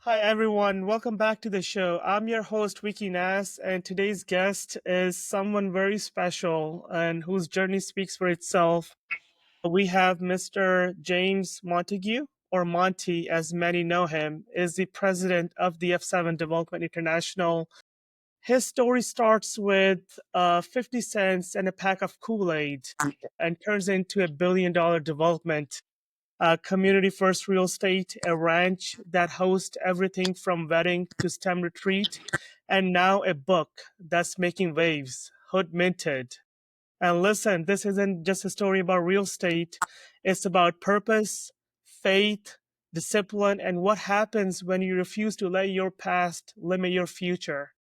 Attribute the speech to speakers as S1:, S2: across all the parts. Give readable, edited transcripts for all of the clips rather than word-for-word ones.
S1: Hi, everyone. Welcome back to the show. I'm your host, Wiki Nas, and today's guest is someone very special and whose journey speaks for itself. We have Mr. James Montague, or Monte, as many know him, is the president of the F7 Development International. His story starts with 50 cents and a pack of Kool-Aid and turns into $1 billion development, community first real estate, a ranch that hosts everything from wedding to STEM retreat, and now a book that's making waves, Hood Minted. And listen, this isn't just a story about real estate, it's about purpose, faith, discipline, and what happens when you refuse to let your past limit your future.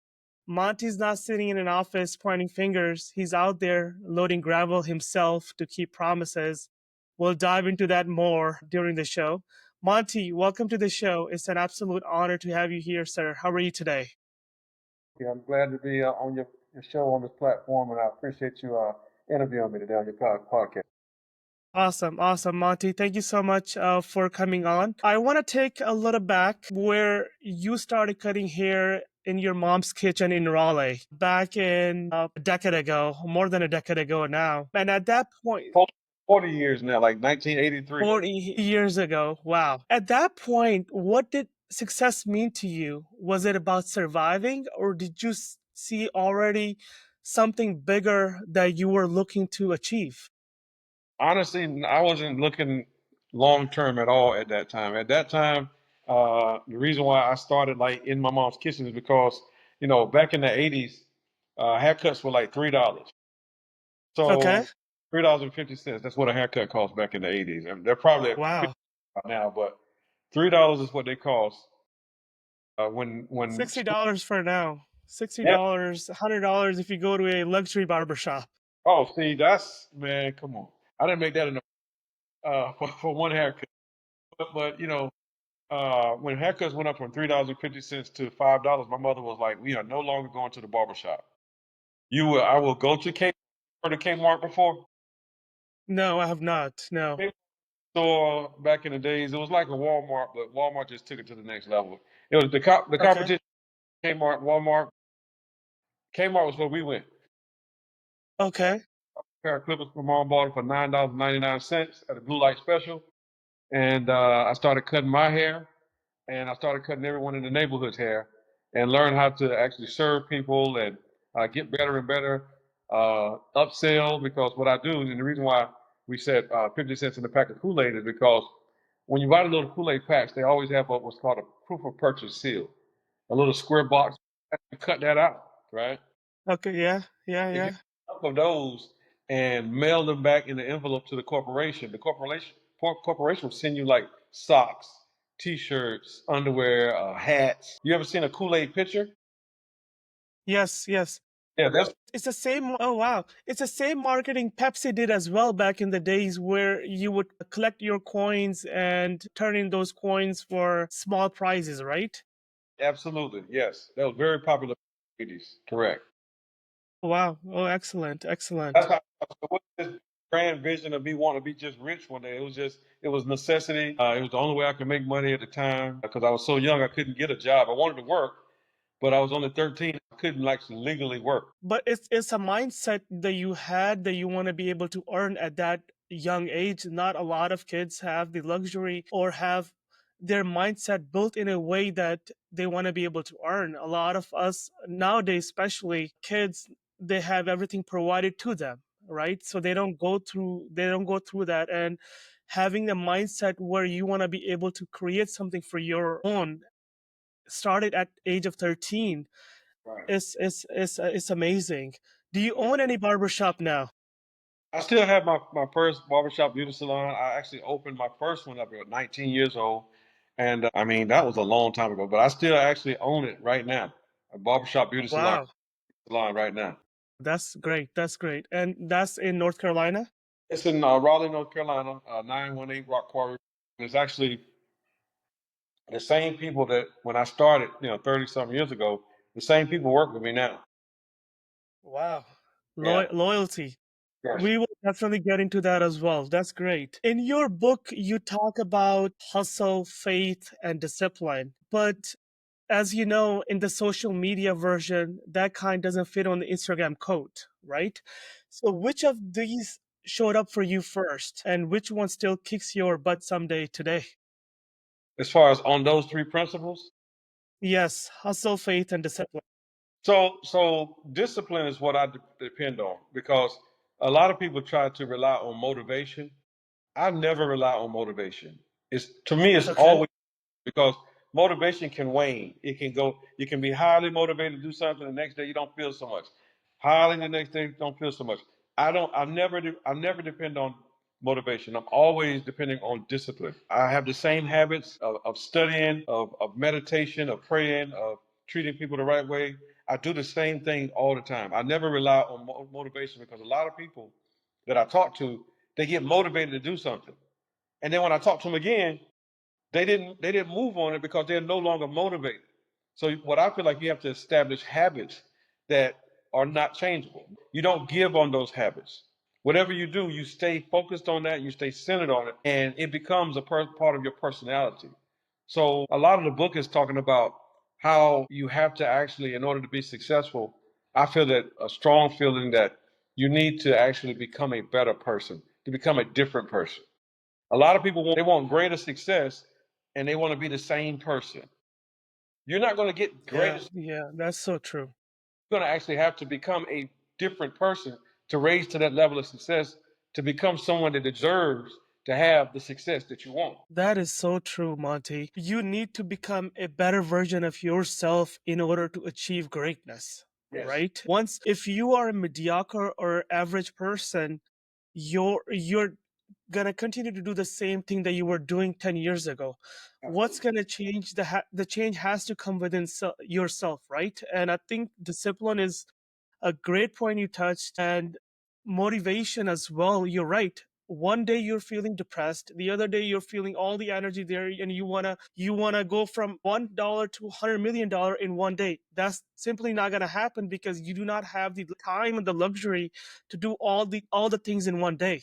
S1: Monty's not sitting in an office pointing fingers. He's out there loading gravel himself to keep promises. We'll dive into that more during the show. Monty, welcome to the show. It's an absolute honor to have you here, sir. How are you today?
S2: Yeah, I'm glad to be on your show on this platform, and I appreciate you interviewing me today on your podcast.
S1: Awesome, awesome, Monty. Thank you so much for coming on. I want to take a little back where you started cutting hair in your mom's kitchen in Raleigh back in a decade ago, more than a decade ago now. And at that point,
S2: 40 years now, like 1983.
S1: 40 years ago. Wow. At that point, what did success mean to you? Was it about surviving, or did you see already something bigger that you were looking to achieve?
S2: Honestly, I wasn't looking long term at all at that time. At that time, the reason why I started like in my mom's kitchen is because back in the 80s, haircuts were like $3.
S1: Okay.
S2: So $3.50. That's what a haircut cost back in the 80s, and they're probably at 50
S1: Wow.
S2: now, but $3 is what they cost when
S1: $60 for now.
S2: yeah.
S1: $60, $100 if you go to a luxury barbershop.
S2: Oh, see, that's man, come on. I didn't make that enough for one haircut. But when haircuts went up from $3.50 to $5, my mother was like, "We are no longer going to the barber shop. I will go to Kmart. Heard of Kmart before?
S1: No, I have not. No.
S2: Kmart store back in the days, it was like a Walmart, but Walmart just took it to the next level. It was the
S1: Okay.
S2: competition. Kmart, Walmart. Kmart was where we went.
S1: Okay.
S2: Pair of clippers from mom bought it for $9.99 at a blue light special, and I started cutting my hair, and I started cutting everyone in the neighborhood's hair, and learned how to actually serve people and get better and better, upsell. Because what I do, and the reason why we said 50 cents in a pack of Kool-Aid is because when you buy the little Kool-Aid packs, they always have what's called a proof of purchase seal, a little square box. You cut that out, right?
S1: Okay. Yeah. Yeah.
S2: If you
S1: Yeah.
S2: of those and mail them back in the envelope to the corporation, the corporation will send you like socks, T-shirts, underwear, hats. You ever seen a Kool-Aid picture?
S1: Yes. Yes.
S2: Yeah, that's
S1: It's the same. Oh, wow. It's the same marketing Pepsi did as well back in the days where you would collect your coins and turn in those coins for small prizes, right?
S2: absolutely yes. That was very popular in the 80s. Correct.
S1: Wow. Oh, excellent.
S2: That's
S1: Excellent.
S2: how. So what this grand vision of me wanting to be just rich one day? It was necessity. It was the only way I could make money at the time because I was so young. I couldn't get a job. I wanted to work, but I was only 13. I couldn't actually legally work.
S1: But it's a mindset that you had that you want to be able to earn at that young age. Not a lot of kids have the luxury or have their mindset built in a way that they want to be able to earn. A lot of us nowadays, especially kids, they have everything provided to them, right? So they don't go through that. And having the mindset where you want to be able to create something for your own started at age of 13
S2: Right.
S1: it's amazing. Do you own any barbershop now?
S2: I still have my first barbershop beauty salon. I actually opened my first one up at 19 years old. And I mean, that was a long time ago, but I still actually own it right now. A barbershop beauty salon,
S1: Wow,
S2: right now.
S1: that's great. That's great. And that's in North Carolina?
S2: It's in Raleigh, North Carolina, 918 Rock Quarry. And it's actually the same people that when I started, 30 something years ago, the same people work with me now.
S1: Wow.
S2: Yeah.
S1: Loyalty.
S2: Yes.
S1: We will definitely get into that as well. That's great. In your book, you talk about hustle, faith, and discipline. But as you know, in the social media version, that kind doesn't fit on the Instagram code, right? So, which of these showed up for you first, and which one still kicks your butt someday today?
S2: As far as on those three principles,
S1: Yes, hustle, faith, and discipline.
S2: so discipline is what depend on because a lot of people try to rely on motivation. I never rely on motivation. It's to me, it's
S1: Okay.
S2: always because motivation can wane. It can go. You can be highly motivated to do something. The next day you don't feel so much. Highly the next day you don't feel so much. I don't. I never do. I never depend on motivation. I'm always depending on discipline. I have the same habits of studying, of meditation, of praying, of treating people the right way. I do the same thing all the time. I never rely on motivation because a lot of people that I talk to, they get motivated to do something, and then when I talk to them again, they didn't move on it because they're no longer motivated. So what I feel like you have to establish habits that are not changeable. You don't give on those habits. Whatever you do, you stay focused on that, you stay centered on it, and it becomes a part of your personality. So a lot of the book is talking about how you have to actually, in order to be successful, I feel that a strong feeling that you need to actually become a better person, to become a different person. A lot of people want greater success and they want to be the same person. You're not going to get greater.
S1: Yeah, yeah, that's so true.
S2: You're going to actually have to become a different person to raise to that level of success to become someone that deserves to have the success that you want.
S1: That is so true, Monty. You need to become a better version of yourself in order to achieve greatness,
S2: Yes.
S1: right? Once, if you are a mediocre or average person, you're gonna continue to do the same thing that you were doing 10 years ago. What's
S2: Absolutely.
S1: gonna change? The change has to come within yourself, right? And I think discipline is a great point you touched, and motivation as well. You're right. One day you're feeling depressed, the other day you're feeling all the energy there, and you wanna go from $1 to $100 million in one day. That's simply not gonna happen because you do not have the time and the luxury to do all the things in one day.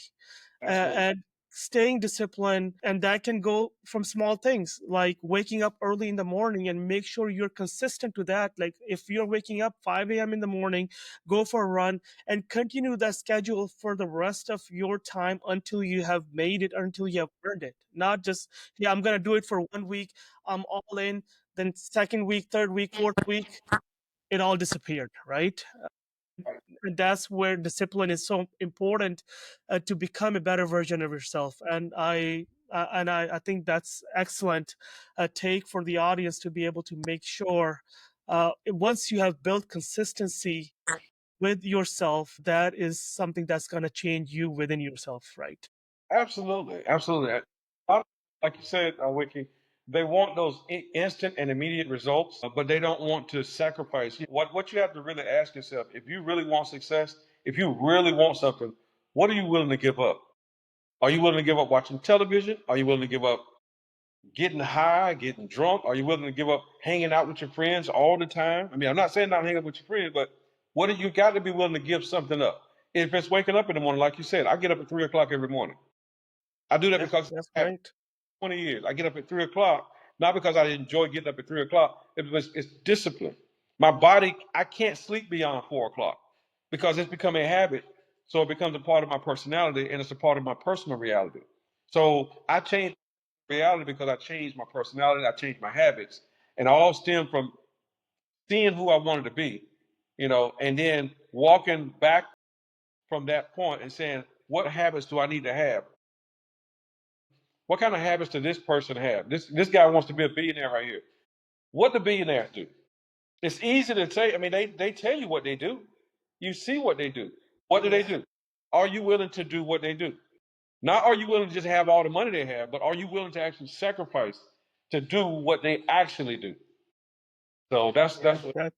S2: Absolutely.
S1: And staying disciplined, and that can go from small things like waking up early in the morning, and make sure you're consistent to that. Like if you're waking up 5 a.m. in the morning, go for a run and continue that schedule for the rest of your time until you have made it, until you have earned it. Not just, yeah, I'm going to do it for 1 week, I'm all in, then second week, third week, fourth week, it all disappeared, right? And that's where discipline is so important, to become a better version of yourself. And I think that's excellent take for the audience to be able to make sure, once you have built consistency with yourself, that is something that's going to change you within yourself, right?
S2: Absolutely. Absolutely. A lot of- Like you said, Wiki, they want those instant and immediate results, but they don't want to sacrifice. What you have to really ask yourself, if you really want success, if you really want something, what are you willing to give up? Are you willing to give up watching television? Are you willing to give up getting high, getting drunk? Are you willing to give up hanging out with your friends all the time? I mean, I'm not saying not hang out with your friends, but what do you got to be willing to give something up? If it's waking up in the morning, like you said, I get up at 3 o'clock every morning. I do that
S1: Yeah,
S2: because
S1: that's
S2: I have
S1: great.
S2: 20 years. I get up at 3 o'clock, not because I enjoy getting up at 3 o'clock. It's discipline. My body, I can't sleep beyond 4 o'clock because it's become a habit. So it becomes a part of my personality and it's a part of my personal reality. So I changed reality because I changed my personality, I changed my habits, and all stem from seeing who I wanted to be, and then walking back from that point and saying, what habits do I need to have? What kind of habits does this person have? This guy wants to be a billionaire right here. What do billionaires do? It's easy to say. I mean, they tell you what they do. You see what they do. What do they
S1: Yeah.
S2: do? Are you willing to do what they do? Not are you willing to just have all the money they have, but are you willing to actually sacrifice to do what they actually do? So
S1: Yeah,
S2: that's what.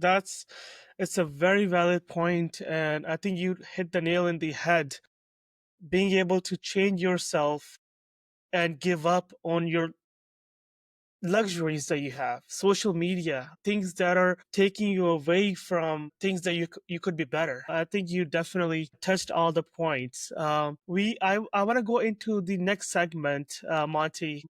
S1: that's it's a very valid point, and I think you hit the nail in the head. Being able to change yourself and give up on your luxuries that you have, social media, things that are taking you away from things that you could be better. I think you definitely touched all the points. I want to go into the next segment, Monty.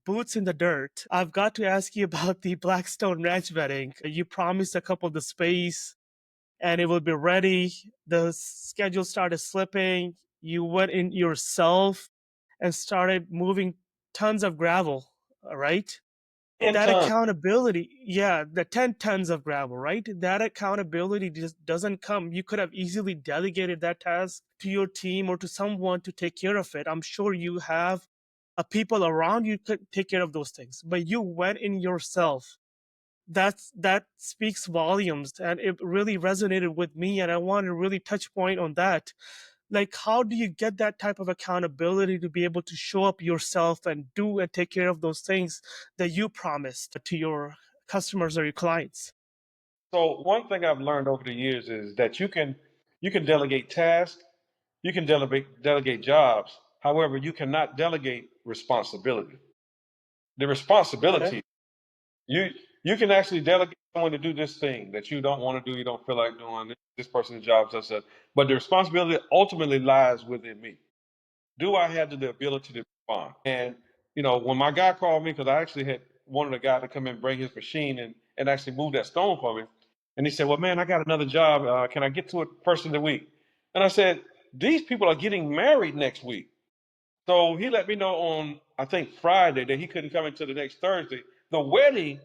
S1: Boots in the dirt. I've got to ask you about the Blackstone Ranch wedding. You promised a couple the space and it will be ready. The schedule started slipping. You went in yourself and started moving tons of gravel, right?
S2: 10
S1: That
S2: tons.
S1: accountability, yeah, the 10 tons of gravel, right? That accountability just doesn't come. You could have easily delegated that task to your team or to someone to take care of it. I'm sure you have people around you could take care of those things, but you went in yourself. That speaks volumes, and it really resonated with me, and I want to really touch point on that. Like, how do you get that type of accountability to be able to show up yourself and do and take care of those things that you promised to your customers or your clients?
S2: So one thing I've learned over the years is that you can delegate tasks, you can delegate jobs. However, you cannot delegate responsibility. The
S1: Okay.
S2: responsibility you you can actually delegate someone to do this thing that you don't want to do, you don't feel like doing this person's job, such that. But the responsibility ultimately lies within me. Do I have the ability to respond? And when my guy called me, because I actually had wanted a guy to come in and bring his machine and actually move that stone for me, and he said, "Well, man, I got another job. Can I get to it first of the week?" And I said, "These people are getting married next week." So he let me know on, I think, Friday that he couldn't come until the next Thursday. The wedding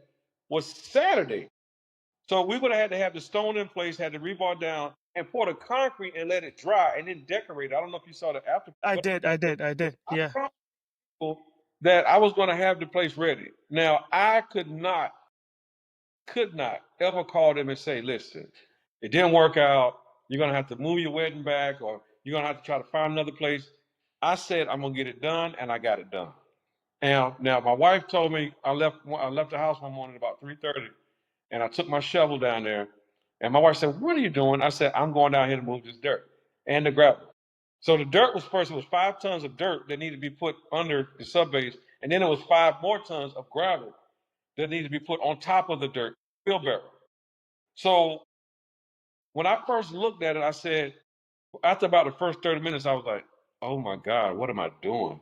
S2: was Saturday. So we would have had to have the stone in place, had the rebar down, and pour the concrete and let it dry and then decorate it. I don't know if you saw the after,
S1: I
S2: but
S1: did, I did.
S2: I
S1: Yeah.
S2: promised people that I was going to have the place ready. Now I could not ever call them and say, "Listen, it didn't work out. You're going to have to move your wedding back, or you're going to have to try to find another place." I said, "I'm going to get it done," and I got it done. Now my wife told me I left the house one morning about 3:30, and I took my shovel down there. And my wife said, "What are you doing?" I said, "I'm going down here to move this dirt and the gravel." So the dirt was first. It was 5 tons of dirt that needed to be put under the sub base, and then it was 5 more tons of gravel that needed to be put on top of the dirt wheelbarrow. So when I first looked at it, I said, after about the first 30 minutes, I was like, "Oh my God, what am I doing?"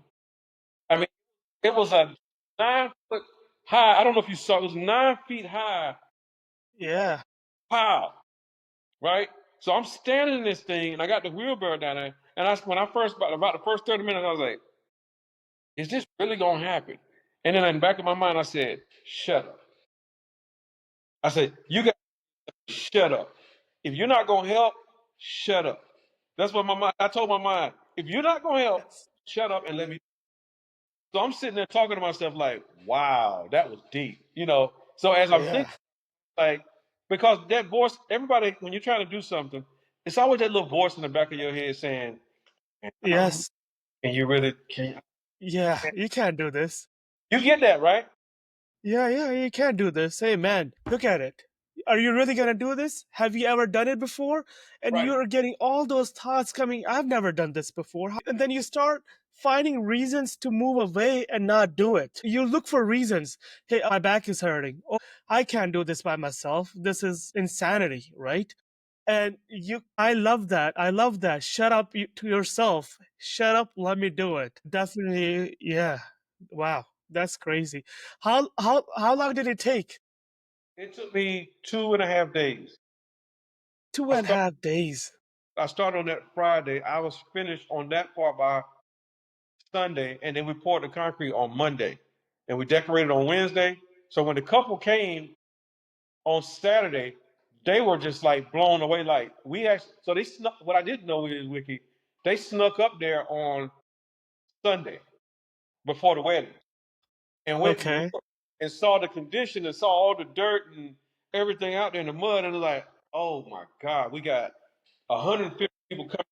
S2: I mean, it was a 9 foot high. I don't know if you saw. It was 9 feet high
S1: Yeah.
S2: pile, right? So I'm standing in this thing, and I got the wheelbarrow down there. And when I first about the first 30 minutes, I was like, "Is this really gonna happen?" And then in the back of my mind, I said, "Shut up." I said, "You got to shut up. If you're not gonna help, shut up." That's what my mind. I told my mind, if you're not gonna help,
S1: Yes.
S2: shut up and let me. So I'm sitting there talking to myself like, "Wow, that was deep." So as I'm thinking,
S1: Yeah.
S2: like, because that voice, everybody, when you're trying to do something, it's always that little voice in the back of your head saying, "Man, I don't know.
S1: Yes.
S2: Can you really? Can
S1: Yeah. You can't do this.
S2: you get that right?"
S1: Yeah, yeah, you can't do this. Hey, man, look at it. Are you really gonna do this? Have you ever done it before? And
S2: Right.
S1: you're getting all those thoughts coming, I've never done this before. And then you start finding reasons to move away and not do it. You look for reasons. Hey, my back is hurting. Oh, I can't do this by myself. This is insanity, right? And I love that. I love that. Shut up to yourself. Shut up, let me do it. Definitely, yeah. Wow, that's crazy. How long did it take?
S2: It took me 2.5 days.
S1: Two
S2: I
S1: and a
S2: start.
S1: half days.
S2: I started on that Friday. I was finished on that part by Sunday, and then we poured the concrete on Monday, and we decorated on Wednesday. So when the couple came on Saturday, they were just like blown away. Like, we actually, so they snuck. What I didn't know is, Wiki, they snuck up there on Sunday before the wedding and went and
S1: Okay.
S2: looked and saw the condition and saw all the dirt and everything out there in the mud, and they're like, "Oh my God, we got 150 people coming,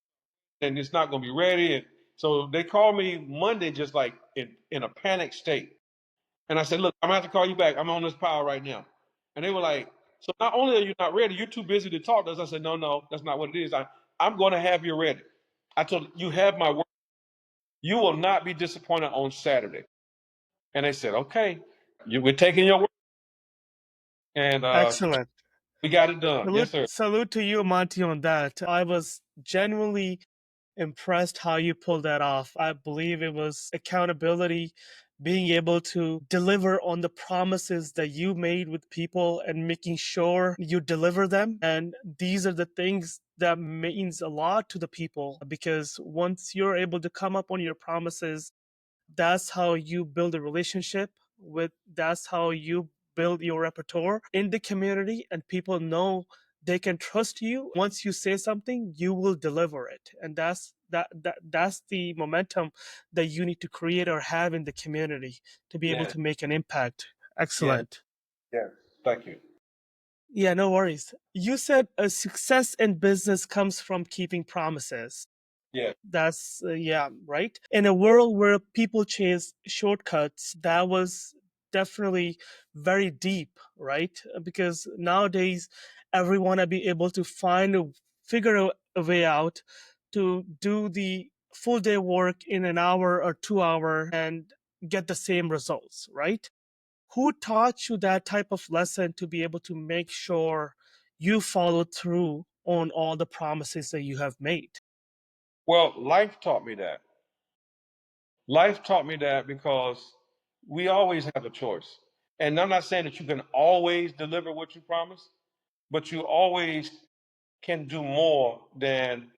S2: and it's not going to be ready." And so they called me Monday, just like in a panic state. And I said, "Look, I'm gonna have to call you back. I'm on this power right now." And they were like, "So not only are you not ready, you're too busy to talk to us." I said, "No, no, that's not what it is. I'm going to have you ready." I told them, "You have my word. You will not be disappointed on Saturday." And they said, "Okay." We're taking your word, and
S1: Excellent.
S2: we got it done. Yes,
S1: Salute,
S2: sir.
S1: salute to you, Monty, on that. I was genuinely impressed how you pulled that off. I believe it was accountability, being able to deliver on the promises that you made with people and making sure you deliver them. And these are the things that means a lot to the people because once you're able to come up on your promises, that's how you build a relationship with, that's how you build your repertoire in the community, and people know they can trust you. Once you say something, you will deliver it, and that's the momentum that you need to create or have in the community to be able
S2: Yeah.
S1: to make an impact.
S2: Yeah.
S1: Excellent.
S2: Yeah. Thank you.
S1: Yeah, no worries. You said a success in business comes from keeping promises.
S2: Yeah.
S1: That's yeah, right. In a world where people chase shortcuts, that was definitely very deep, right? Because nowadays everyone to be able to figure a way out to do the full day work in an hour or 2 hour and get the same results, right? Who taught you that type of lesson to be able to make sure you follow through on all the promises that you have made?
S2: Well, life taught me that. Life taught me that because we always have a choice. And I'm not saying that you can always deliver what you promise, but you always can do more than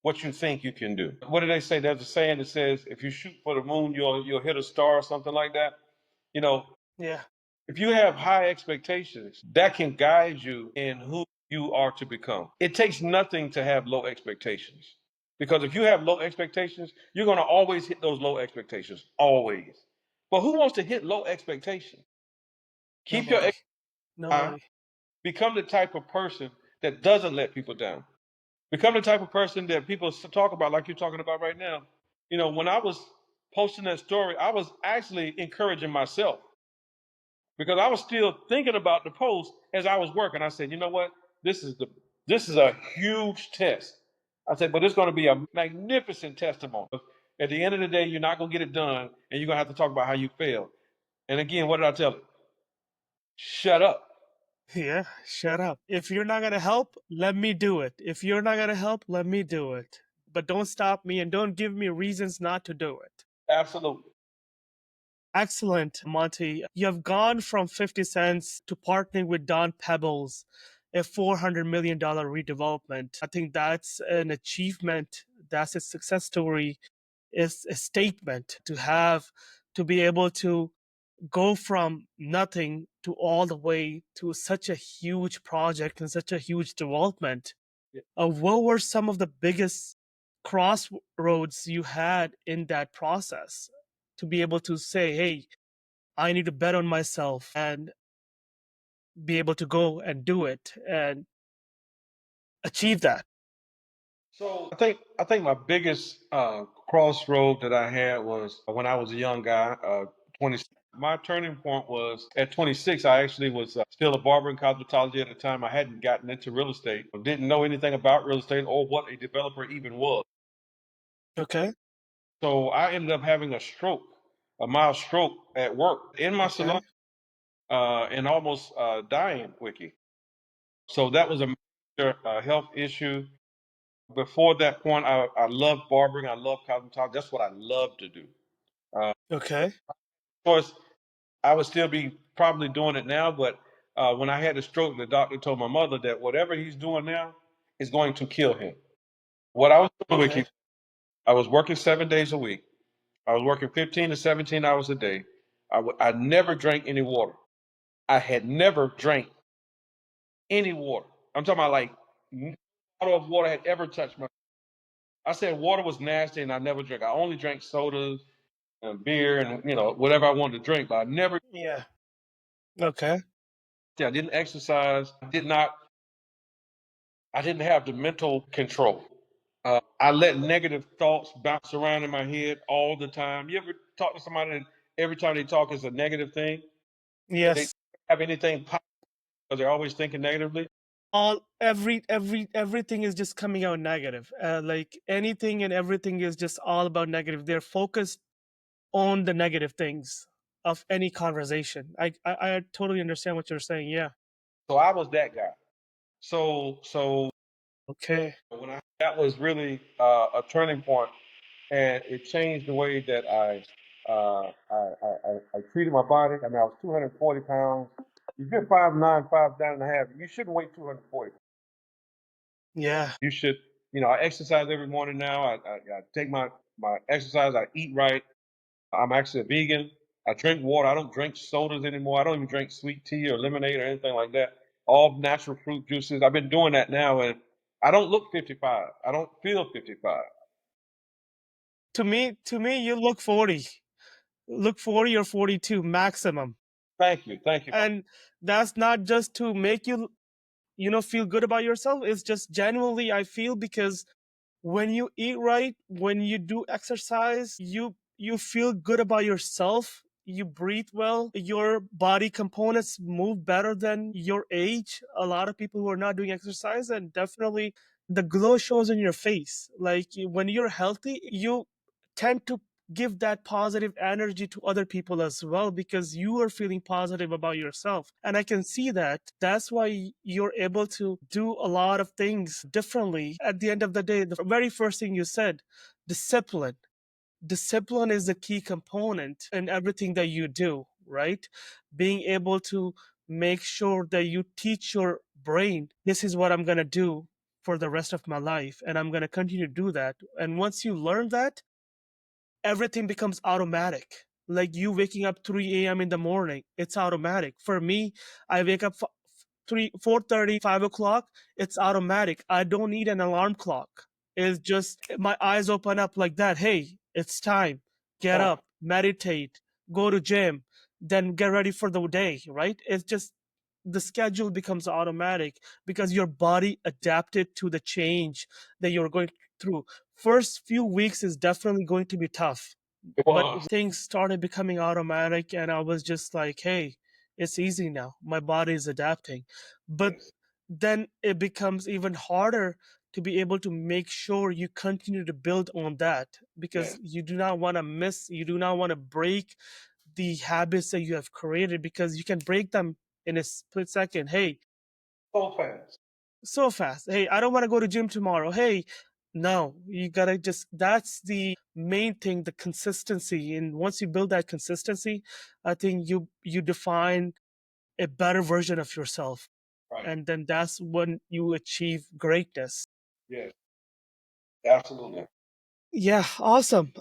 S2: what you think you can do. What do they say? There's a saying that says, if you shoot for the moon, you'll hit a star or something like that. You know,
S1: Yeah.
S2: if you have high expectations, that can guide you in who you are to become. It takes nothing to have low expectations. Because if you have low expectations, you're going to always hit those low expectations. Always. But who wants to hit low expectations? Keep your
S1: Nobody.
S2: ex- high.
S1: Nobody.
S2: Become the type of person that doesn't let people down. Become the type of person that people talk about, like you're talking about right now. You know, when I was posting that story, I was actually encouraging myself because I was still thinking about the post as I was working. I said, you know what? This is a huge test. I said, but it's going to be a magnificent testimony. At the end of the day, you're not going to get it done, and you're going to have to talk about how you failed. And again, what did I tell it? Shut up.
S1: Yeah, shut up. If you're not going to help, let me do it. If you're not going to help, let me do it. But don't stop me and don't give me reasons not to do it.
S2: Absolutely.
S1: Excellent, Monty. You have gone from 50 cents to partnering with Don Pebbles, a $400 million redevelopment. I think that's an achievement. That's a success story. It's a statement to have, to be able to go from nothing to all the way to such a huge project and such a huge development. What were some of the biggest crossroads you had in that process to be able to say, hey, I need to bet on myself and be able to go and do it and achieve that?
S2: So I think my biggest crossroad that I had was when I was a young guy, 20. My turning point was at 26. I actually was still a barber in cosmetology at the time. I hadn't gotten into real estate, didn't know anything about real estate or what a developer even was.
S1: Okay.
S2: So I ended up having a stroke, a mild stroke at work in my salon,
S1: Okay.
S2: and almost dying, Wiki. So that was a major health issue. Before that point, I loved barbering. I loved cosmetology. That's what I love to do.
S1: Okay.
S2: Of course, I would still be probably doing it now, but when I had the stroke, the doctor told my mother that whatever he's doing now is going to kill him. What I was doing,
S1: Okay.
S2: Wiki, I was working 7 days a week. I was working 15 to 17 hours a day. I never drank any water. I had never drank any water. I'm talking about like no bottle of water had ever touched my. I said water was nasty, and I never drank. I only drank sodas and beer, and whatever I wanted to drink. But I never.
S1: Yeah. Okay.
S2: I didn't exercise. I didn't have the mental control. I let negative thoughts bounce around in my head all the time. You ever talk to somebody and every time they talk is a negative thing? They
S1: Yes.
S2: have anything positive because they're always thinking negatively.
S1: All everything is just coming out negative. Like anything and everything is just all about negative. They're focused on the negative things. of any conversation. I totally understand what you're saying. Yeah.
S2: So I was that guy. So
S1: Okay.
S2: when that was really a turning point, and it changed the way that I treated my body. I mean, I was 240 pounds. If you're 5'9", 5'9.5", you shouldn't weigh 240.
S1: Yeah.
S2: You should, I exercise every morning now. I take my exercise. I eat right. I'm actually a vegan. I drink water. I don't drink sodas anymore. I don't even drink sweet tea or lemonade or anything like that. All natural fruit juices. I've been doing that now, and I don't look 55. I don't feel 55.
S1: To me, you look 40. Look 40 or 42 maximum.
S2: Thank you. Thank you.
S1: And that's not just to make you, feel good about yourself. It's just genuinely, I feel, because when you eat right, when you do exercise, you feel good about yourself. You breathe well. Your body components move better than your age. A lot of people who are not doing exercise, and definitely the glow shows in your face. Like when you're healthy, you tend to give that positive energy to other people as well, because you are feeling positive about yourself. And I can see that. That's why you're able to do a lot of things differently. At the end of the day, the very first thing you said, discipline. Discipline is the key component in everything that you do, right? Being able to make sure that you teach your brain, this is what I'm going to do for the rest of my life, and I'm going to continue to do that. And once you learn that, everything becomes automatic. Like you waking up 3 a.m. in the morning, it's automatic. For me, I wake up 3, 4:30, 5 o'clock. It's automatic. I don't need an alarm clock. It's just my eyes open up like that. Hey, it's time. Get
S2: Oh,
S1: up, meditate, go to gym, then get ready for the day. Right? It's just the schedule becomes automatic because your body adapted to the change that you're going through. First few weeks is definitely going to be tough,
S2: it
S1: but
S2: was.
S1: things started becoming automatic, and I was just like, hey, it's easy now. My body is adapting. But
S2: Yes.
S1: then it becomes even harder to be able to make sure you continue to build on that, because
S2: Yes.
S1: you do not want to miss, you do not want to break the habits that you have created, because you can break them in a split second. Hey,
S2: So fast.
S1: so fast. Hey, I don't want to go to gym tomorrow. Hey, no, you gotta just, that's the main thing, the consistency. And once you build that consistency, I think you define a better version of yourself.
S2: Right.
S1: And then that's when you achieve greatness.
S2: Yes. Absolutely.
S1: Yeah, awesome.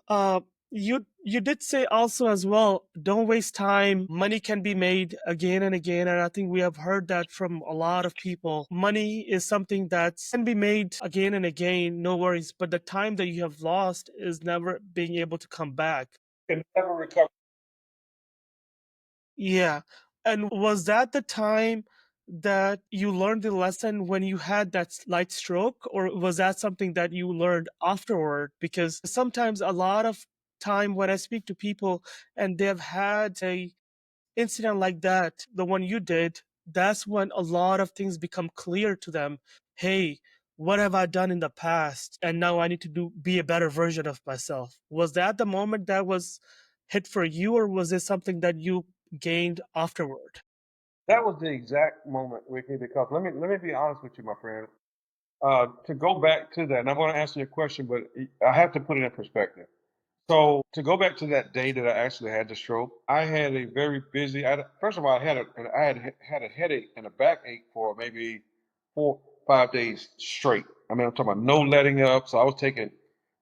S1: You did say also as well, don't waste time. Money can be made again and again, and I think we have heard that from a lot of people. Money is something that can be made again and again, no worries. But the time that you have lost is never being able to come back.
S2: Can never recover.
S1: Yeah. And was that the time that you learned the lesson when you had that light stroke, or was that something that you learned afterward? Because sometimes a lot of time when I speak to people and they've had a incident like that, the one you did, that's when a lot of things become clear to them. Hey, what have I done in the past? And now I need to be a better version of myself. Was that the moment that was hit for you, or was it something that you gained afterward?
S2: That was the exact moment, Ricky, because let me be honest with you, my friend. To go back to that, and I'm going to answer your question, but I have to put it in perspective. So to go back to that day that I actually had the stroke, I had a very busy. First of all, I had a headache and a backache for maybe 4, 5 days straight. I mean, I'm talking about no letting up. So I was taking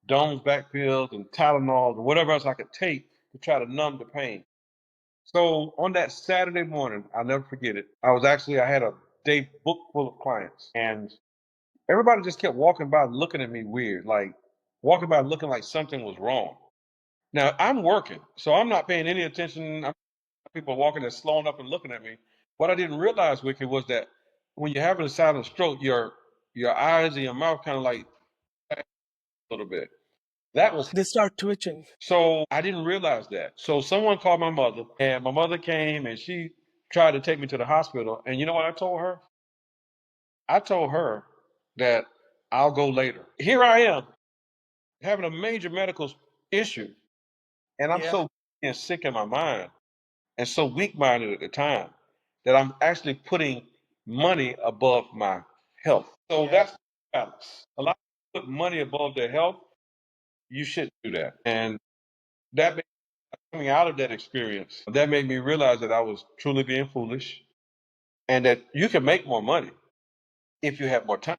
S2: Dome's back pills and Tylenol and whatever else I could take to try to numb the pain. So on that Saturday morning, I'll never forget it. I had a day booked full of clients, and everybody just kept walking by looking at me weird, like walking by looking like something was wrong. Now I'm working, so I'm not paying any attention. People walking and slowing up and looking at me. What I didn't realize, Wicked, was that when you're having a silent stroke, your eyes and your mouth kind of like a little bit. That was
S1: They start twitching.
S2: so I didn't realize that. So someone called my mother, and my mother came and she tried to take me to the hospital. And you know what I told her? I told her that I'll go later. Here I am having a major medical issue, and I'm
S1: Yeah.
S2: so sick in my mind. and so weak minded at the time that I'm actually putting money above my health. So that's the balance. A lot of people put money above their health. You shouldn't do that. And that made, coming out of that experience, that made me realize that I was truly being foolish and that you can make more money if you have more time.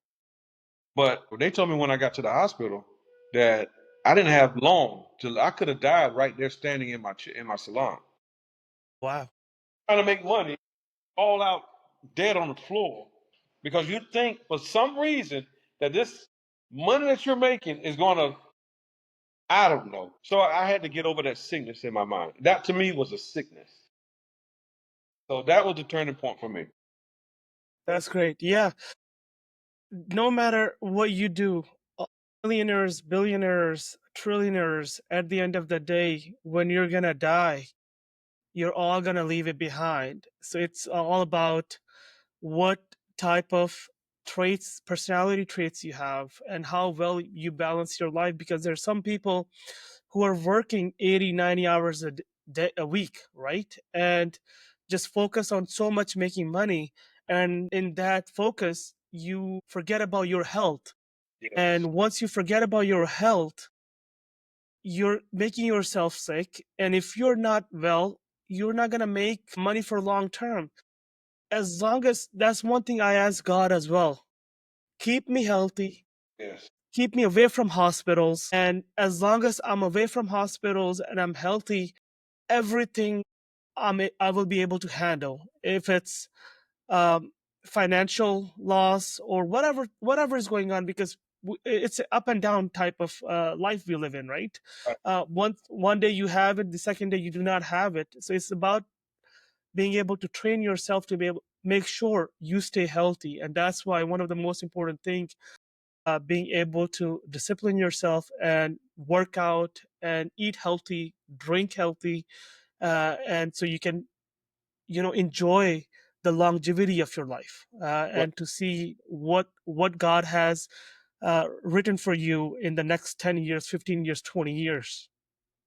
S2: But they told me when I got to the hospital that I didn't have long till I could have died right there standing in my salon
S1: Wow.
S2: trying to make money, all out dead on the floor because you think for some reason that this money that you're making is going to, I don't know. So I had to get over that sickness in my mind. That to me was a sickness. So that was the turning point for me.
S1: That's great. Yeah. No matter what you do, uh, millionaires, billionaires, trillionaires, at the end of the day, when you're gonna die, you're all gonna leave it behind. So it's all about what type of traits, personality traits you have, and how well you balance your life. Because there's some people who are working 80, 90 hours a week, right? And just focus on so much making money. And in that focus, you forget about your health.
S2: Yes.
S1: And once you forget about your health, you're making yourself sick. And if you're not well, you're not going to make money for long term. As long as that's one thing I ask God as well, keep me healthy,
S2: Yes.
S1: keep me away from hospitals. And as long as I'm away from hospitals and I'm healthy, everything I will be able to handle. If it's um, financial loss or whatever is going on, because it's an up and down type of life we live in, right?
S2: Right.
S1: One day you have it, the second day you do not have it. So it's about being able to train yourself to be able make sure you stay healthy, and that's why one of the most important things, being able to discipline yourself and work out and eat healthy, drink healthy, and so you can enjoy the longevity of your life,
S2: Right.
S1: and to see what God has written for you in the next 10 years, 15 years, 20 years.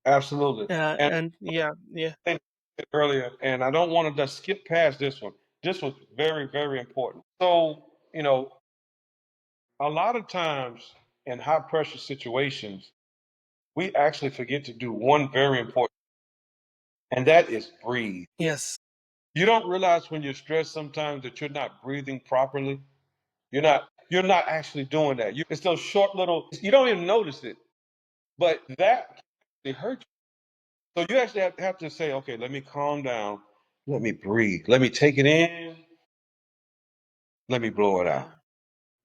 S2: Absolutely. And
S1: And yeah, yeah.
S2: I think earlier, and I don't want to just skip past this one. This was very, very important. So, a lot of times in high pressure situations, we actually forget to do one very important, and that is breathe.
S1: Yes.
S2: You don't realize when you're stressed sometimes that you're not breathing properly. You're not actually doing that. It's those short little, you don't even notice it, but that can actually hurt you. So you actually have to say, okay, let me calm down. Let me breathe. Let me take it in. Let me blow it out.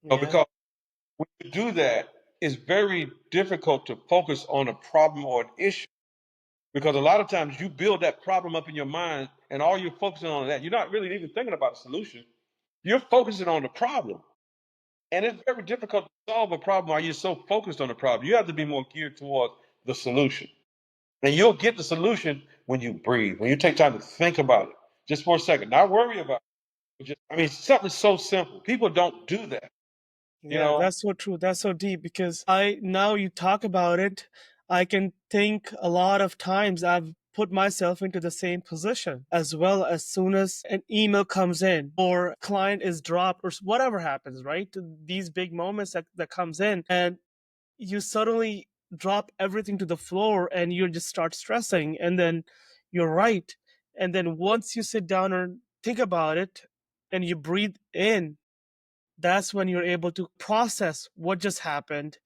S1: Yeah. Yeah.
S2: Because when you do that, it's very difficult to focus on a problem or an issue. Because a lot of times you build that problem up in your mind and all you're focusing on that. You're not really even thinking about a solution. You're focusing on the problem. And it's very difficult to solve a problem while you're so focused on the problem. You have to be more geared towards the solution. And you'll get the solution when you breathe, when you take time to think about it just for a second, not worry about it. I mean, something so simple. People don't do that, you
S1: Yeah,
S2: know?
S1: that's so true. That's so deep, because now you talk about it, I can think a lot of times I've put myself into the same position as well. As soon as an email comes in or client is dropped or whatever happens, right? These big moments that comes in, and you suddenly drop everything to the floor and you just start stressing, and then you're right. And then once you sit down and think about it and you breathe in, that's when you're able to process what just happened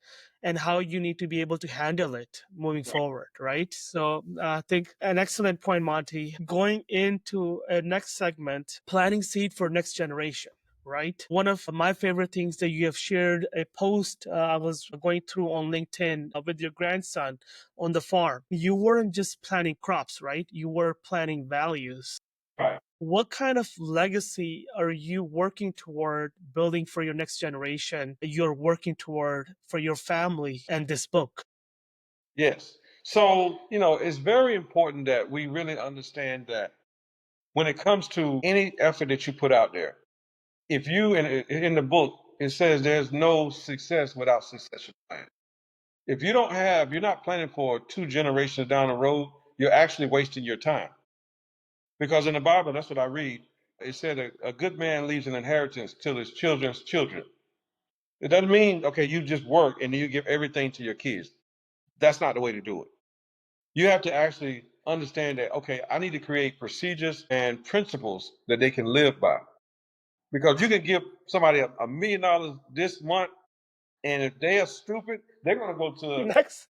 S1: and how you need to be able to handle it moving forward, right? So I think an excellent point, Monty. Going into a next segment, planting seed for next generation. Right. One of my favorite things that you have shared a post I was going through on LinkedIn with your grandson on the farm. You weren't just planting crops, right? You were planting values.
S2: Right.
S1: What kind of legacy are you working toward building for your next generation? You're working toward for your family and this book?
S2: Yes. So, it's very important that we really understand that when it comes to any effort that you put out there, if you, in the book, it says there's no success without succession plan. If you're not planning for 2 generations down the road, you're actually wasting your time. Because in the Bible, that's what I read. It said a good man leaves an inheritance to his children's children. It doesn't mean, okay, you just work and you give everything to your kids. That's not the way to do it. You have to actually understand that, okay, I need to create procedures and principles that they can live by. Because you can give somebody $1 million this month, and if they are stupid, they're going to go to
S1: Next.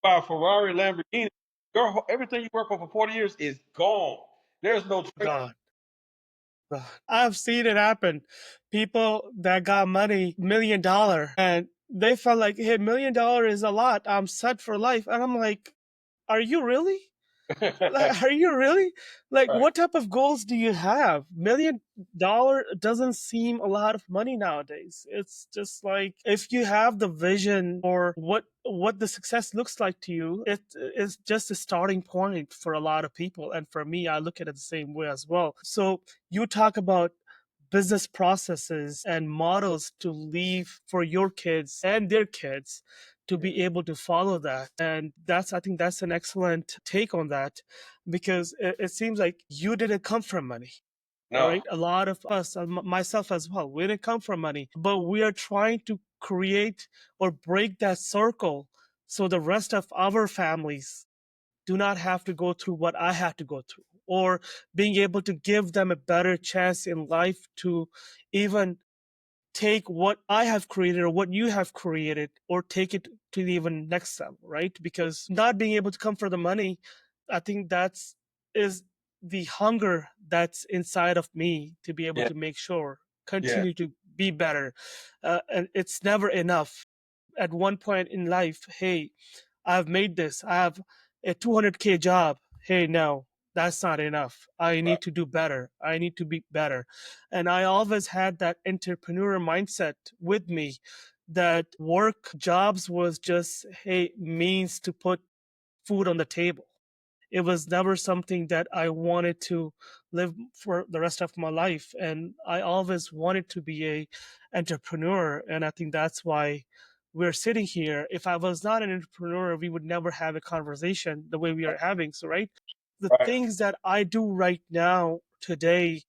S2: buy a Ferrari, Lamborghini. Everything you work for 40 years is gone. There's no trade.
S1: God. I've seen it happen. People that got money, $1 million, and they felt like, hey, $1 million is a lot. I'm set for life. And I'm like, are you really? Like, are you really? Like,
S2: Right.
S1: what type of goals do you have? $1 million doesn't seem a lot of money nowadays. It's just like if you have the vision for what the success looks like to you, it is just a starting point for a lot of people. And for me, I look at it the same way as well. So you talk about business processes and models to leave for your kids and their kids to be able to follow that. And I think that's an excellent take on that, because it seems like you didn't come from money. All
S2: No.
S1: right, a lot of us, myself as well, we didn't come from money, but we are trying to create or break that circle so the rest of our families do not have to go through what I had to go through, or being able to give them a better chance in life to even take what I have created or what you have created, or take it to the even next level, right? Because not being able to come for the money, I think that's is the hunger that's inside of me to be able
S2: Yeah.
S1: to make sure
S2: Yeah.
S1: continue to be better, and it's never enough. At one point in life, hey, I've made this. I have a 200K job. Hey, no, that's not enough. I
S2: Right.
S1: need to do better. I need to be better. And I always had that entrepreneur mindset with me, that work jobs was just, hey, means to put food on the table. It was never something that I wanted to live for the rest of my life. And I always wanted to be a entrepreneur. And I think that's why we're sitting here. If I was not an entrepreneur, we would never have a conversation the way we are having. So, right? The
S2: Right.
S1: things that I do right now today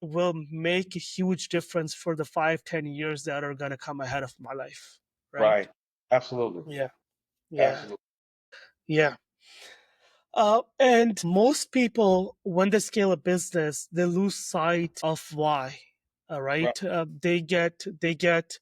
S1: will make a huge difference for the 5, 10 years that are going to come ahead of my life. Right?
S2: Right. Absolutely.
S1: Yeah. Yeah.
S2: Absolutely.
S1: Yeah. And most people, when they scale a business, they lose sight of why. All
S2: Right.
S1: right,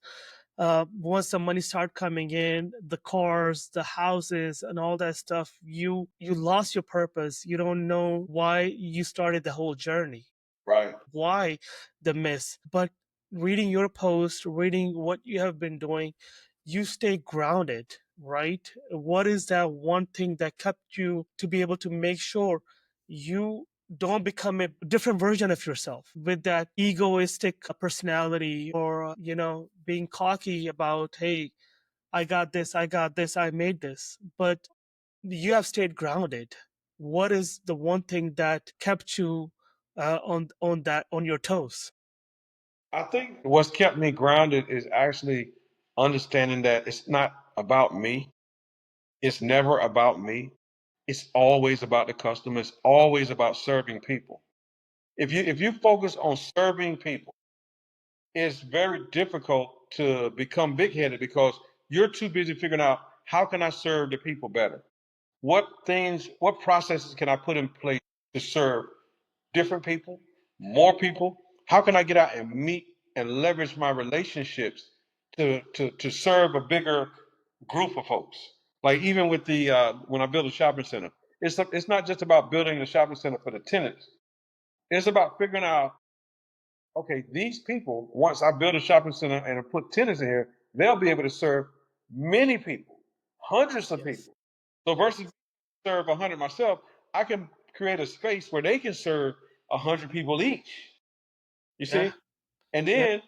S1: once the money start coming in, the cars, the houses, and all that stuff, you lost your purpose. You don't know why you started the whole journey,
S2: Right.
S1: why the miss. But reading your post, reading what you have been doing, you stay grounded, right? What is that one thing that kept you to be able to make sure you don't become a different version of yourself with that egoistic personality, or being cocky about, hey, I got this, I made this, but you have stayed grounded. What is the one thing that kept you on your toes?
S2: I think what's kept me grounded is actually understanding that it's not about me. It's never about me. It's always about the customer. It's always about serving people. If you focus on serving people, it's very difficult to become big headed because you're too busy figuring out how can I serve the people better? What processes can I put in place to serve different people, more people? How can I get out and meet and leverage my relationships to serve a bigger group of folks? Like even with the when I build a shopping center, it's not just about building the shopping center for the tenants. It's about figuring out, okay, these people, once I build a shopping center and I put tenants in here, they'll be able to serve many people, hundreds of
S1: Yes.
S2: people. So versus serve 100 myself, I can create a space where they can serve 100 people each. You
S1: Yeah.
S2: see? And
S1: Yeah.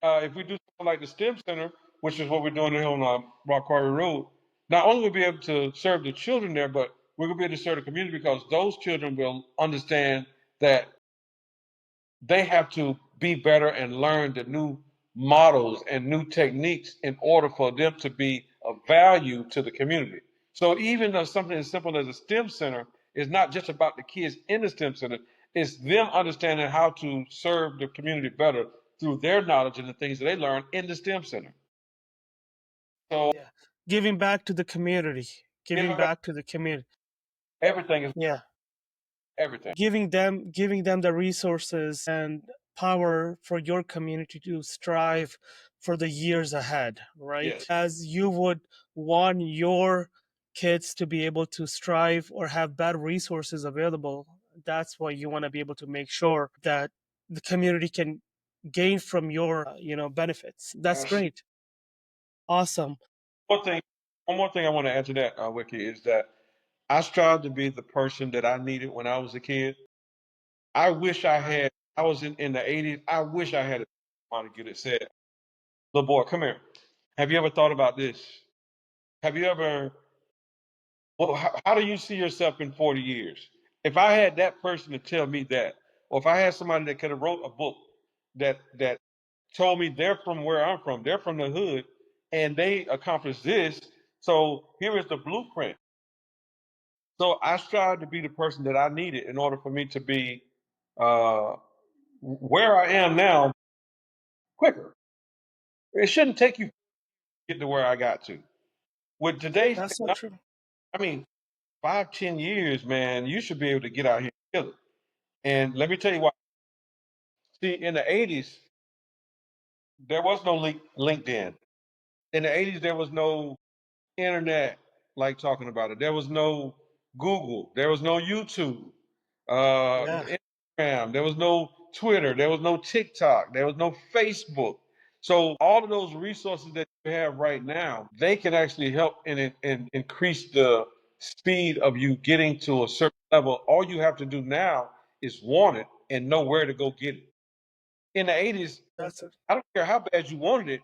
S2: then if we do something like the STEM Center, which is what we're doing here on Rock Quarry Road, not only will we be able to serve the children there, but we're going to be able to serve the community because those children will understand that they have to be better and learn the new models and new techniques in order for them to be of value to the community. So even though something as simple as a STEM center It's not just about the kids in the STEM center. It's them understanding how to serve the community better through their knowledge and the things that they learn in the STEM center. So
S1: Yeah. Giving back to the community. Giving
S2: giving back
S1: back to the community.
S2: everything is
S1: Yeah.
S2: everything.
S1: Giving them the resources and power for your community to strive for the years ahead, right?
S2: Yes.
S1: As you would want your kids to be able to strive or have better resources available, that's why you want to be able to make sure that the community can gain from your benefits. That's
S2: Absolutely.
S1: great. Awesome.
S2: One thing, one more thing I want to add to that, Wiki, is that I strive to be the person that I needed when I was a kid. I wish I had. I was in the '80s. I wish I had a Montague that said, "Little boy, come here. Have you ever thought about this? Have you ever? Well, how do you see yourself in 40 years?" If I had that person to tell me that, or if I had somebody that could have wrote a book that told me they're from where I'm from, they're from the hood, and they accomplished this. So here is the blueprint. So I strive to be the person that I needed in order for me to be uh, where I am now quicker. It shouldn't take you to get to where I got to. With today's
S1: That's so
S2: technology,
S1: true.
S2: I mean, 5, 10 years, man, you should be able to get out here and kill it. And let me tell you why. See, in the '80s, there was no LinkedIn. In the '80s, there was no internet like talking about it. There was no Google. There was no YouTube.
S1: Yeah,
S2: Instagram. There was no Twitter. There was no TikTok. There was no Facebook. So all of those resources that you have right now, they can actually help and increase the speed of you getting to a certain level. All you have to do now is want it and know where to go get it. In the '80s,
S1: that's it.
S2: I don't care how bad you wanted it,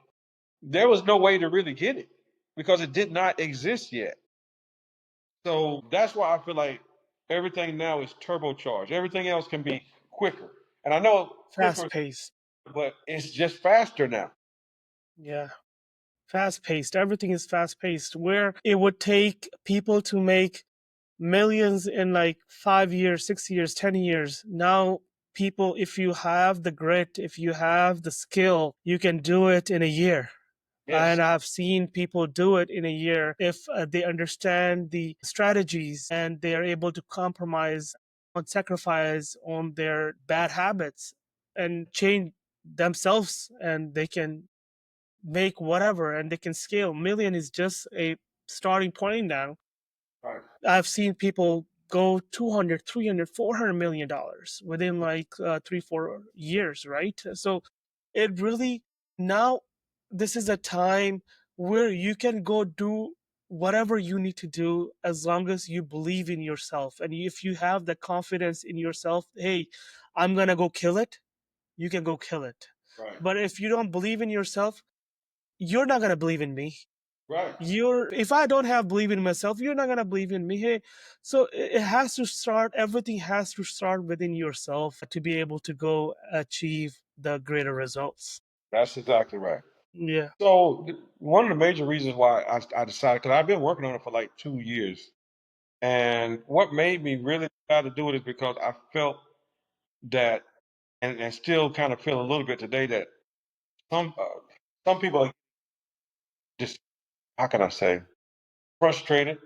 S2: there was no way to really get it because it did not exist yet. So that's why I feel like everything now is turbocharged. Everything else can be quicker. And I know
S1: Fast
S2: quicker,
S1: paced.
S2: but it's just faster now.
S1: Yeah. Fast paced. Everything is fast paced. Where it would take people to make millions in like 5 years, 6 years, 10 years. Now, people, if you have the grit, if you have the skill, you can do it in a year.
S2: Yes.
S1: And I've seen people do it in a year if they understand the strategies and they are able to compromise on sacrifice on their bad habits and change themselves, and they can make whatever and they can scale. Million is just a starting point now.
S2: Right.
S1: I've seen people go 200, 300, 400 million dollars within like 3, 4 years, right? So it really, now this is a time where you can go do whatever you need to do as long as you believe in yourself. And if you have the confidence in yourself, hey, I'm gonna go kill it, you can go kill it.
S2: Right.
S1: But if you don't believe in yourself, you're not gonna believe in me.
S2: Right.
S1: You're If I don't have believe in myself, you're not gonna believe in me. Hey, so it has to start. Everything has to start within yourself to be able to go achieve the greater results.
S2: That's exactly right.
S1: Yeah,
S2: So one of the major reasons why I decided, because I've been working on it for like 2 years, and what made me really decide to do it is because I felt that, and still kind of feel a little bit today that some uh, some people are just, how can I say, frustrated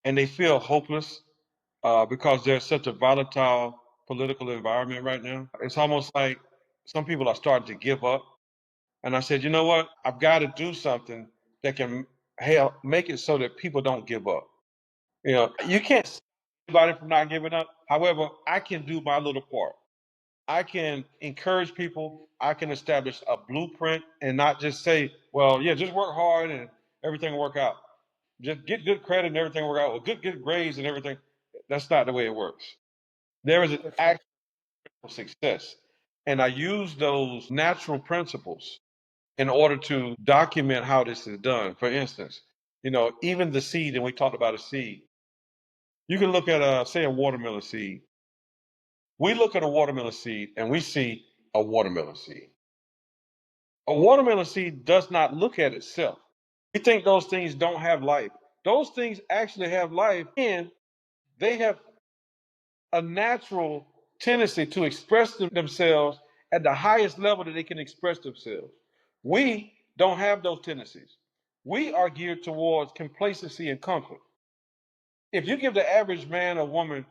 S2: and they feel hopeless because there's such a volatile political environment right now. It's almost like some people are starting to give up. And I said, you know what? I've got to do something that can help make it so that people don't give up. You can't stop anybody from not giving up. However, I can do my little part. I can encourage people. I can establish a blueprint and not just say, well, yeah, just work hard and everything will work out. Just get good credit and everything will work out. Or good grades and everything. That's not the way it works. There is an
S1: different.
S2: actual success. And I use those natural principles in order to document how this is done. For instance, even the seed, and we talked about a seed. You can look at say a watermelon seed. We look at a watermelon seed and we see a watermelon seed. A watermelon seed does not look at itself. We think those things don't have life. Those things actually have life, and they have a natural tendency to express themselves at the highest level that they can express themselves. We don't have those tendencies. We are geared towards complacency and comfort. If you give the average man or woman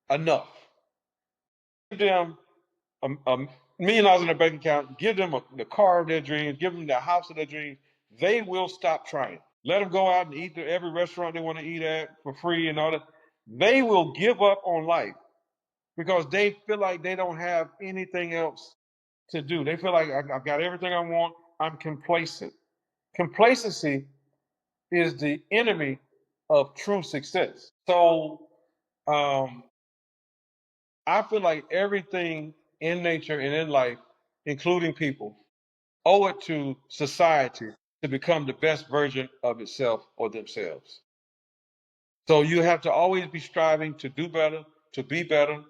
S2: enough, give them $1 million in their bank account, give them the car of their dreams, give them the house of their dreams, they will stop trying. Let them go out and eat at every restaurant they want to eat at for free and all that. They will give up on life because they feel like they don't have anything else to do. They feel like I've got everything I want. I'm complacent. Complacency is the enemy of true success. So um, I feel like everything in nature and in life, including people, owe it to society to become the best version of itself or themselves. So you have to always be striving to do better, to be better,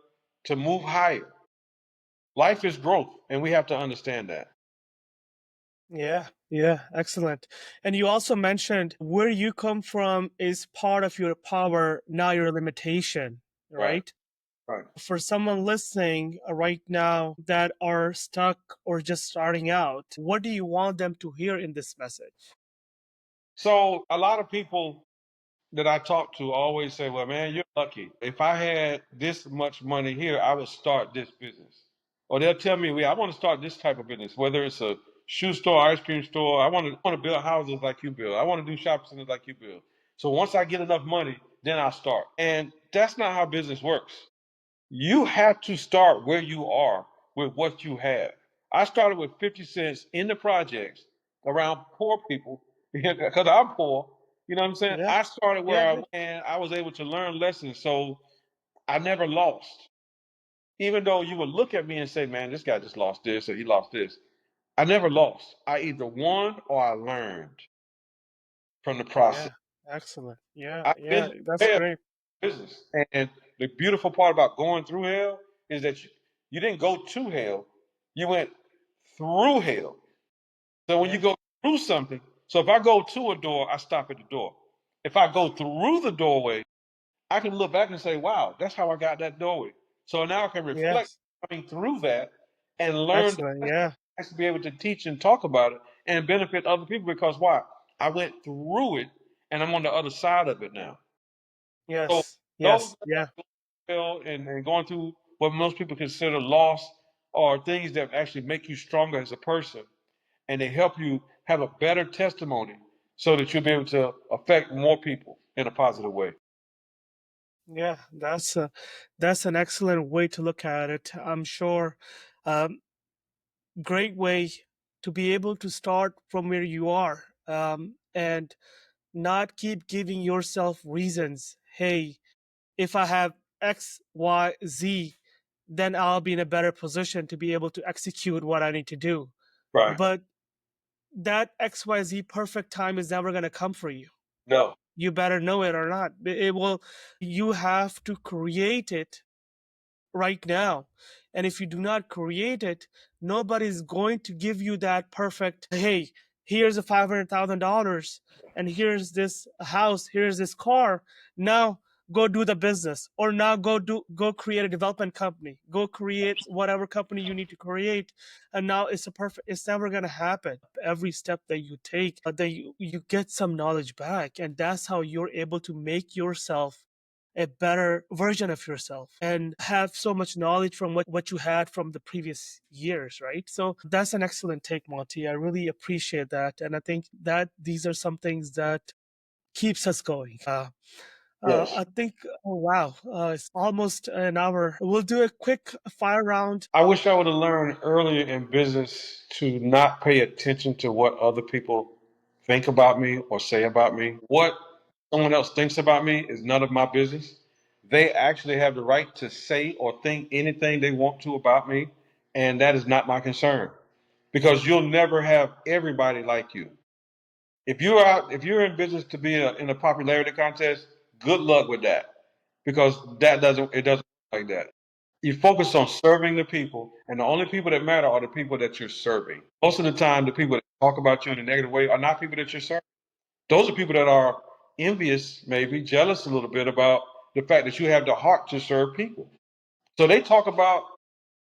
S2: to move higher. Life is growth, and we have to understand that.
S1: Yeah, yeah, excellent. And you also mentioned where you come from is part of your power, not your limitation,
S2: Right,
S1: right?
S2: right.
S1: For someone listening right now that are stuck or just starting out, what do you want them to hear in this message?
S2: So a lot of people that I talk to always say, well, man, you're lucky. If I had this much money here, I would start this business. Or they'll tell me, well, I want to start this type of business, whether it's a shoe store, ice cream store. I want to build houses like you build. I want to do shopping centers like you build. So once I get enough money, then I'll start. And that's not how business works. You have to start where you are with what you have. I started with 50 cents in the projects around poor people because I'm poor. You know what I'm saying?
S1: Yeah,
S2: I started where
S1: yeah,
S2: I
S1: yeah.
S2: was and I was able to learn lessons. So I never lost. Even though you would look at me and say, man, this guy just lost this or he lost this. I never lost. I either won or I learned from the process.
S1: Yeah, excellent. Yeah,
S2: I've
S1: yeah,
S2: been
S1: that's
S2: through hell
S1: great.
S2: in business. And the beautiful part about going through hell is that you didn't go to hell, you went through hell. So when you
S1: Yeah,
S2: go through something, so if I go to a door, I stop at the door. If I go through the doorway, I can look back and say, wow, that's how I got that doorway. So now I can reflect
S1: yes,
S2: coming through that and learn the
S1: excellent.
S2: lesson
S1: Yeah,
S2: to be able to teach and talk about it and benefit other people because why? I went through it and I'm on the other side of it now. So
S1: yes,
S2: those
S1: yes, yeah,
S2: and going through what most people consider loss are things that actually make you stronger as a person and they help you have a better testimony so that you'll be able to affect more people in a positive way.
S1: yeah. That's an excellent way to look at it. I'm sure. Um, Great way to be able to start from where you are, and not keep giving yourself reasons. Hey, if I have X, Y, Z, then I'll be in a better position to be able to execute what I need to do.
S2: Right.
S1: But that XYZ perfect time is never going to come for you.
S2: No.
S1: You better know it or not. It will, you have to create it right now. And if you do not create it, nobody's going to give you that perfect, hey, here's a $500,000 and here's this house, here's this car. Now go do the business, or now go create a development company, go create whatever company you need to create. And now it's never going to happen. Every step that you take, that you get some knowledge back, and that's how you're able to make yourself a better version of yourself and have so much knowledge from what you had from the previous years, right? So that's an excellent take, Monty. I really appreciate that. And I think that these are some things that keeps us going.
S2: Yes.
S1: I think, oh wow, it's almost an hour. We'll do a quick fire round.
S2: I wish I would have learned earlier in business to not pay attention to what other people think about me or say about me. What someone else thinks about me is none of my business. They actually have the right to say or think anything they want to about me, and that is not my concern because you'll never have everybody like you. If you're in business to be in a popularity contest, good luck with that because it doesn't work like that. You focus on serving the people, and the only people that matter are the people that you're serving. Most of the time, the people that talk about you in a negative way are not people that you're serving. Those are people that are envious, maybe jealous a little bit about the fact that you have the heart to serve people. So they talk about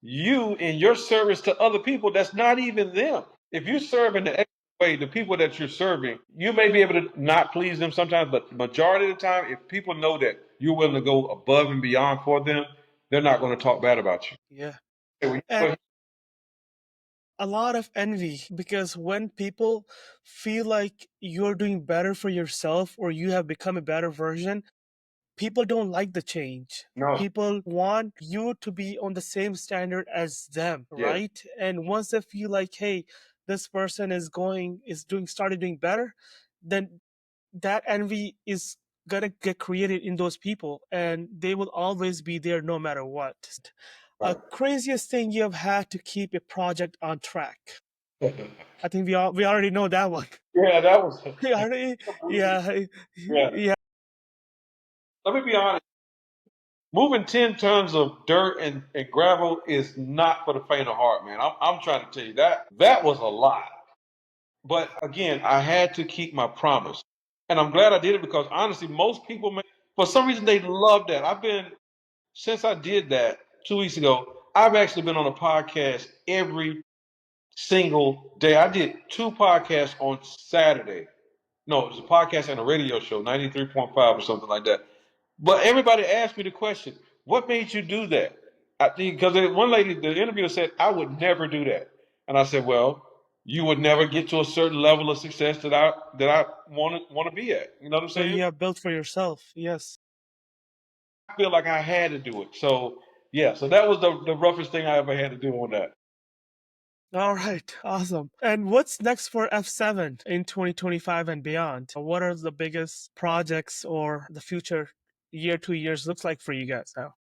S2: you and your service to other people that's not even them. If you serve in the extra way, the people that you're serving, you may be able to not please them sometimes, but majority of the time, if people know that you're willing to go above and beyond for them, they're not going to talk bad about you.
S1: Yeah.
S2: Hey, when you
S1: And
S2: go
S1: a lot of envy, because when people feel like you're doing better for yourself or you have become a better version, people don't like the change.
S2: no,
S1: People want you to be on the same standard as them,
S2: yes,
S1: right? And once they feel like, hey, this person started doing better, then that envy is gonna get created in those people, and they will always be there no matter what.
S2: right.
S1: Craziest thing you have had to keep a project on track? I think we already know that one.
S2: Yeah, that was.
S1: We already, yeah,
S2: Yeah,
S1: yeah.
S2: let me be honest. Moving 10 tons of dirt and gravel is not for the faint of heart, man. I'm trying to tell you that was a lot. But again, I had to keep my promise. And I'm glad I did it because honestly, most people, man, for some reason, they love that. Since I did that 2 weeks ago, I've actually been on a podcast every single day. I did two podcasts on Saturday. No, it was a podcast and a radio show, 93.5 or something like that. But everybody asked me the question, what made you do that? I think because one lady, the interviewer said, I would never do that. And I said, well, you would never get to a certain level of success that I want to be at. You know what I'm
S1: That
S2: saying?
S1: you have built for yourself. Yes.
S2: I feel like I had to do it. So yeah, so that was the roughest thing I ever had to do on that.
S1: All right, awesome. And what's next for F7 in 2025 and beyond? What are the biggest projects or the future year, 2 years looks like for you guys now?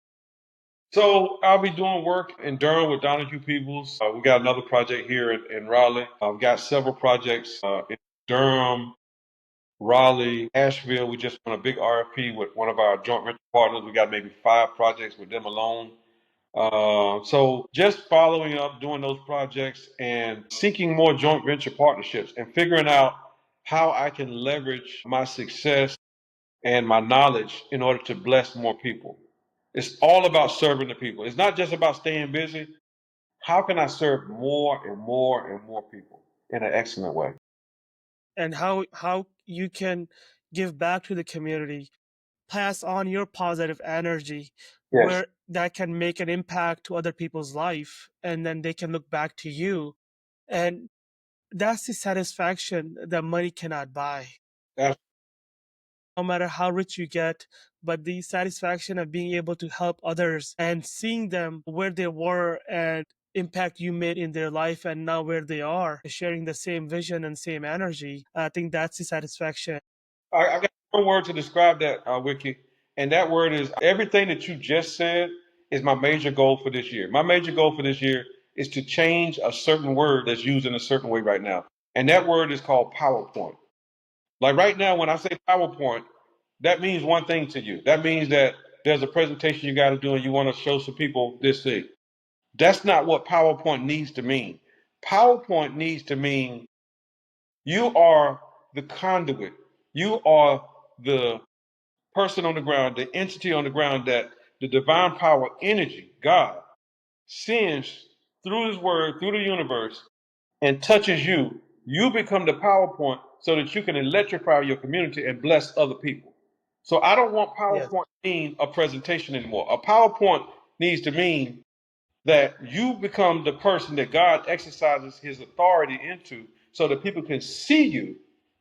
S2: So I'll be doing work in Durham with Donahue Peoples. We got another project here in Raleigh. I've got several projects in Durham, Raleigh, Asheville. We just won a big RFP with one of our joint venture partners. We got maybe 5 projects with them alone. So just following up, doing those projects and seeking more joint venture partnerships and figuring out how I can leverage my success and my knowledge in order to bless more people. It's all about serving the people. It's not just about staying busy. How can I serve more and more and more people in an excellent way?
S1: And how you can give back to the community, pass on your positive energy,
S2: Yes,
S1: where that can make an impact to other people's life, and then they can look back to you. And that's the satisfaction that money cannot buy.
S2: that's
S1: No matter how rich you get, but the satisfaction of being able to help others and seeing them where they were and impact you made in their life and now where they are, sharing the same vision and same energy. I think that's the satisfaction.
S2: I got one word to describe that, Wiki, and that word is everything that you just said is my major goal for this year. My major goal for this year is to change a certain word that's used in a certain way right now, and that word is called PowerPoint. Like right now, when I say PowerPoint, that means one thing to you. That means that there's a presentation you got to do and you want to show some people this thing. That's not what PowerPoint needs to mean. PowerPoint needs to mean you are the conduit. You are the person on the ground, the entity on the ground that the divine power energy, God, sends through his word, through the universe, and touches you. You become the PowerPoint so that you can electrify your community and bless other people. So I don't want
S1: Yes.
S2: PowerPoint to mean a presentation anymore. A PowerPoint needs to mean that you become the person that God exercises his authority into so that people can see you,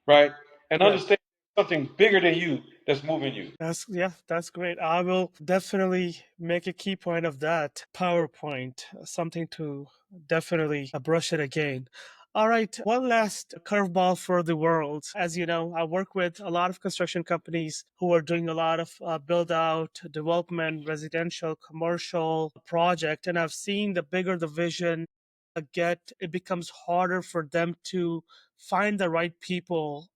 S2: right? And
S1: Yes.
S2: understand something bigger than you that's moving you.
S1: That's great. I will definitely make a key point of that PowerPoint, something to definitely brush it again. All right, one last curveball for the world. As you know, I work with a lot of construction companies who are doing a lot of build out, development, residential, commercial project, and I've seen the bigger the vision get, it becomes harder for them to find the right people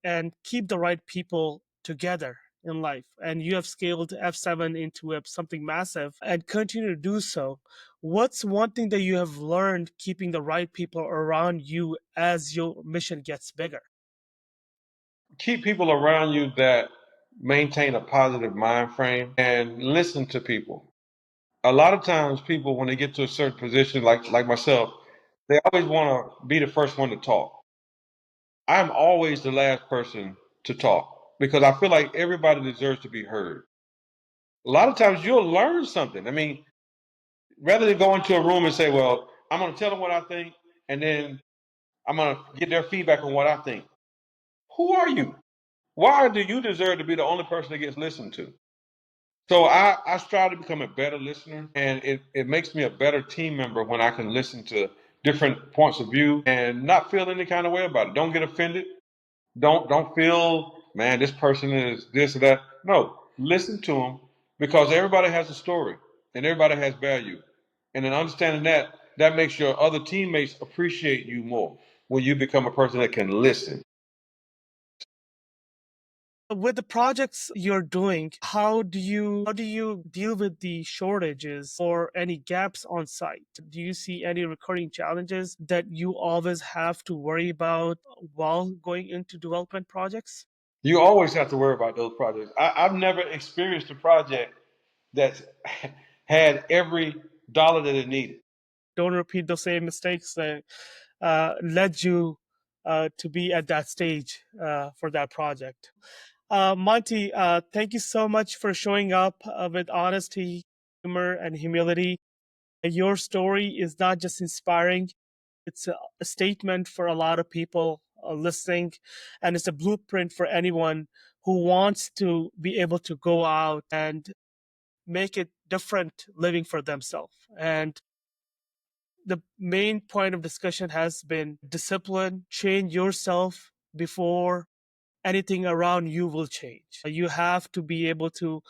S1: and keep the right people together in life. And you have scaled F7 into something massive and continue to do so. What's one thing that you have learned keeping the right people around you as your mission gets bigger?
S2: Keep people around you that maintain a positive mind frame and listen to people. A lot of times people, when they get to a certain position, like myself, they always want to be the first one to talk. I'm always the last person to talk because I feel like everybody deserves to be heard. A lot of times you'll learn something. I mean, rather than go into a room and say, well, I'm going to tell them what I think, and then I'm going to get their feedback on what I think. Who are you? Why do you deserve to be the only person that gets listened to? So I strive to become a better listener, and it makes me a better team member when I can listen to different points of view and not feel any kind of way about it. Don't get offended. Don't feel, man, this person is this or that. No, listen to them because everybody has a story and everybody has value. And in understanding that, that makes your other teammates appreciate you more when you become a person that can listen.
S1: With the projects you're doing, how do you deal with the shortages or any gaps on site? Do you see any recurring challenges that you always have to worry about while going into development projects?
S2: You always have to worry about those projects. I've never experienced a project that had every dollar that it needed.
S1: Don't repeat the same mistakes that led you to be at that stage for that project. Monty, thank you so much for showing up with honesty, humor, and humility. Your story is not just inspiring, it's a statement for a lot of people listening, and it's a blueprint for anyone who wants to be able to go out and make it different living for themselves. And the main point of discussion has been discipline, change yourself before anything around you will change. You have to be able to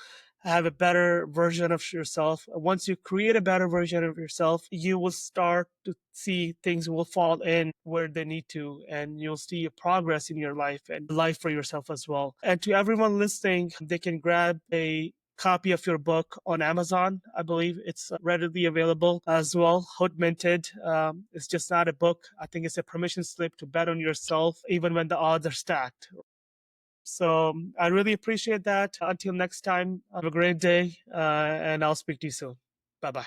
S1: have a better version of yourself. Once you create a better version of yourself, you will start to see things will fall in where they need to, and you'll see a progress in your life and life for yourself as well. And to everyone listening, they can grab a copy of your book on Amazon. I believe it's readily available as well. Hood Minted. It's just not a book. I think it's a permission slip to bet on yourself, even when the odds are stacked. So I really appreciate that. Until next time, have a great day, and I'll speak to you soon. Bye bye.